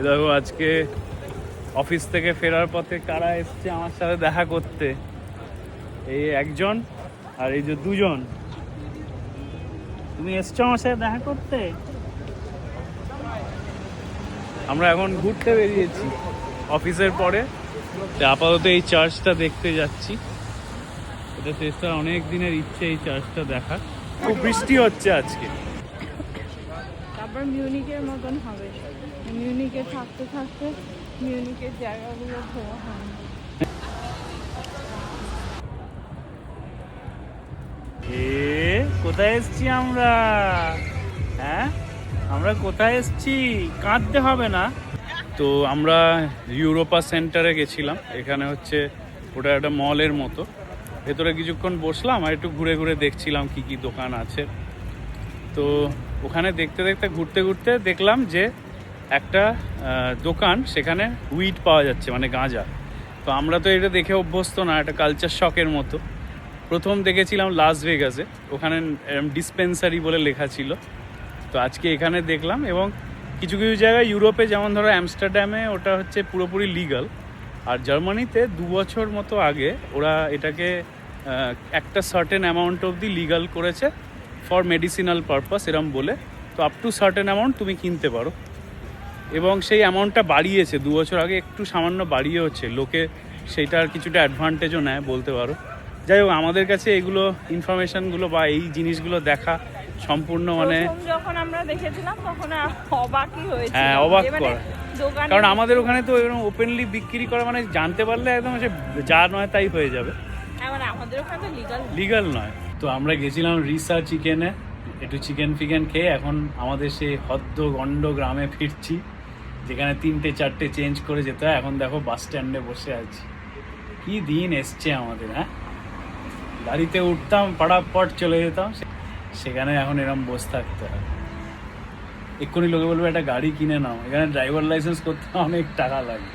দেখো আজকে অফিস থেকে ফেরার পথে কারা এসছে আমার সাথে দেখা করতে। এই একজন আর এই যে দুজন। তুমি এসছো আমার সাথে দেখা করতে? আমরা এখন ঘুরতে বেরিয়েছি অফিসের পরে। আপাতত এই চার্চটা দেখতে যাচ্ছি। এটা চেষ্টা অনেক দিনের ইচ্ছে এই চার্চটা দেখার। খুব বৃষ্টি হচ্ছে আজকে। তারপর মিউনিকের মতন হবে, মিউনিকে থাকতে থাকতে মিউনিকের জায়গাগুলো ঘোরা হয়। কোথায় এসছি আমরা? হ্যাঁ, আমরা কোথায় এসছি? কাঁদতে হবে না তো। আমরা ইউরোপা সেন্টারে গেছিলাম। এখানে হচ্ছে ওটা একটা মলের মতো। ভেতরে কিছুক্ষণ বসলাম আর একটু ঘুরে ঘুরে দেখছিলাম কি কি দোকান আছে। তো ওখানে দেখতে দেখতে ঘুরতে ঘুরতে দেখলাম যে একটা দোকান, সেখানে উইড পাওয়া যাচ্ছে, মানে গাঁজা। তো আমরা তো এটা দেখে অভ্যস্ত না, একটা কালচার শকের মতো। প্রথম দেখেছিলাম লাস ভেগাসে, ওখানে ডিসপেন্সারি বলে লেখা ছিল। তো আজকে এখানে দেখলাম। এবং কিছু কিছু জায়গায় ইউরোপে, যেমন ধরো অ্যামস্টারডামে ওটা হচ্ছে পুরোপুরি লিগাল। আর জার্মানিতে 2 বছর মতো আগে ওরা এটাকে একটা সার্টেন অ্যামাউন্ট অবধি লিগাল করেছে ফর মেডিসিনাল পারপাস এরম বলে। তো আপ টু সার্টেন অ্যামাউন্ট তুমি কিনতে পারো। এবং সেই অ্যামাউন্টটা বাড়িয়েছে 2 বছর আগে, একটু সামান্য বাড়িয়ে হচ্ছে। লোকে সেইটার কিছুটা অ্যাডভান্টেজও নেয় বলতে পারো। যাই হোক, আমাদের কাছে এগুলো ইনফরমেশনগুলো বা এই জিনিসগুলো দেখা সম্পূর্ণ মানে যখন আমরা দেখেছিলাম তখন অবাকই হয়েছিল। হ্যাঁ, অবাক করা। দোকানে, কারণ আমাদের ওখানে তো এরকম ওপেনলি বিক্রি করা মানে জানতে পারলে একদম সে যা নয় তাই হয়ে যাবে। মানে আমাদের ওখানে তো লিগাল নয়। তো আমরা গেছিলাম রিসা চিকেনে, একটু চিকেন ফিকেন খেয়ে এখন আমাদের সেই হদ্দ গন্ড গ্রামে ফিরছি, যেখানে 3টে 4টে চেঞ্জ করে যেতে হয়। এখন দেখো বাস স্ট্যান্ডে বসে আছি। কি দিন এসছে আমাদের! হ্যাঁ, গাড়িতে উঠতাম, পাড়াপট চলে যেতাম, সেখানে এখন এরকম বসে থাকতে হয়। এক্ষুনি লোকে বলবে একটা গাড়ি কিনে নাও, এখানে ড্রাইভার লাইসেন্স করতে অনেক টাকা লাগে।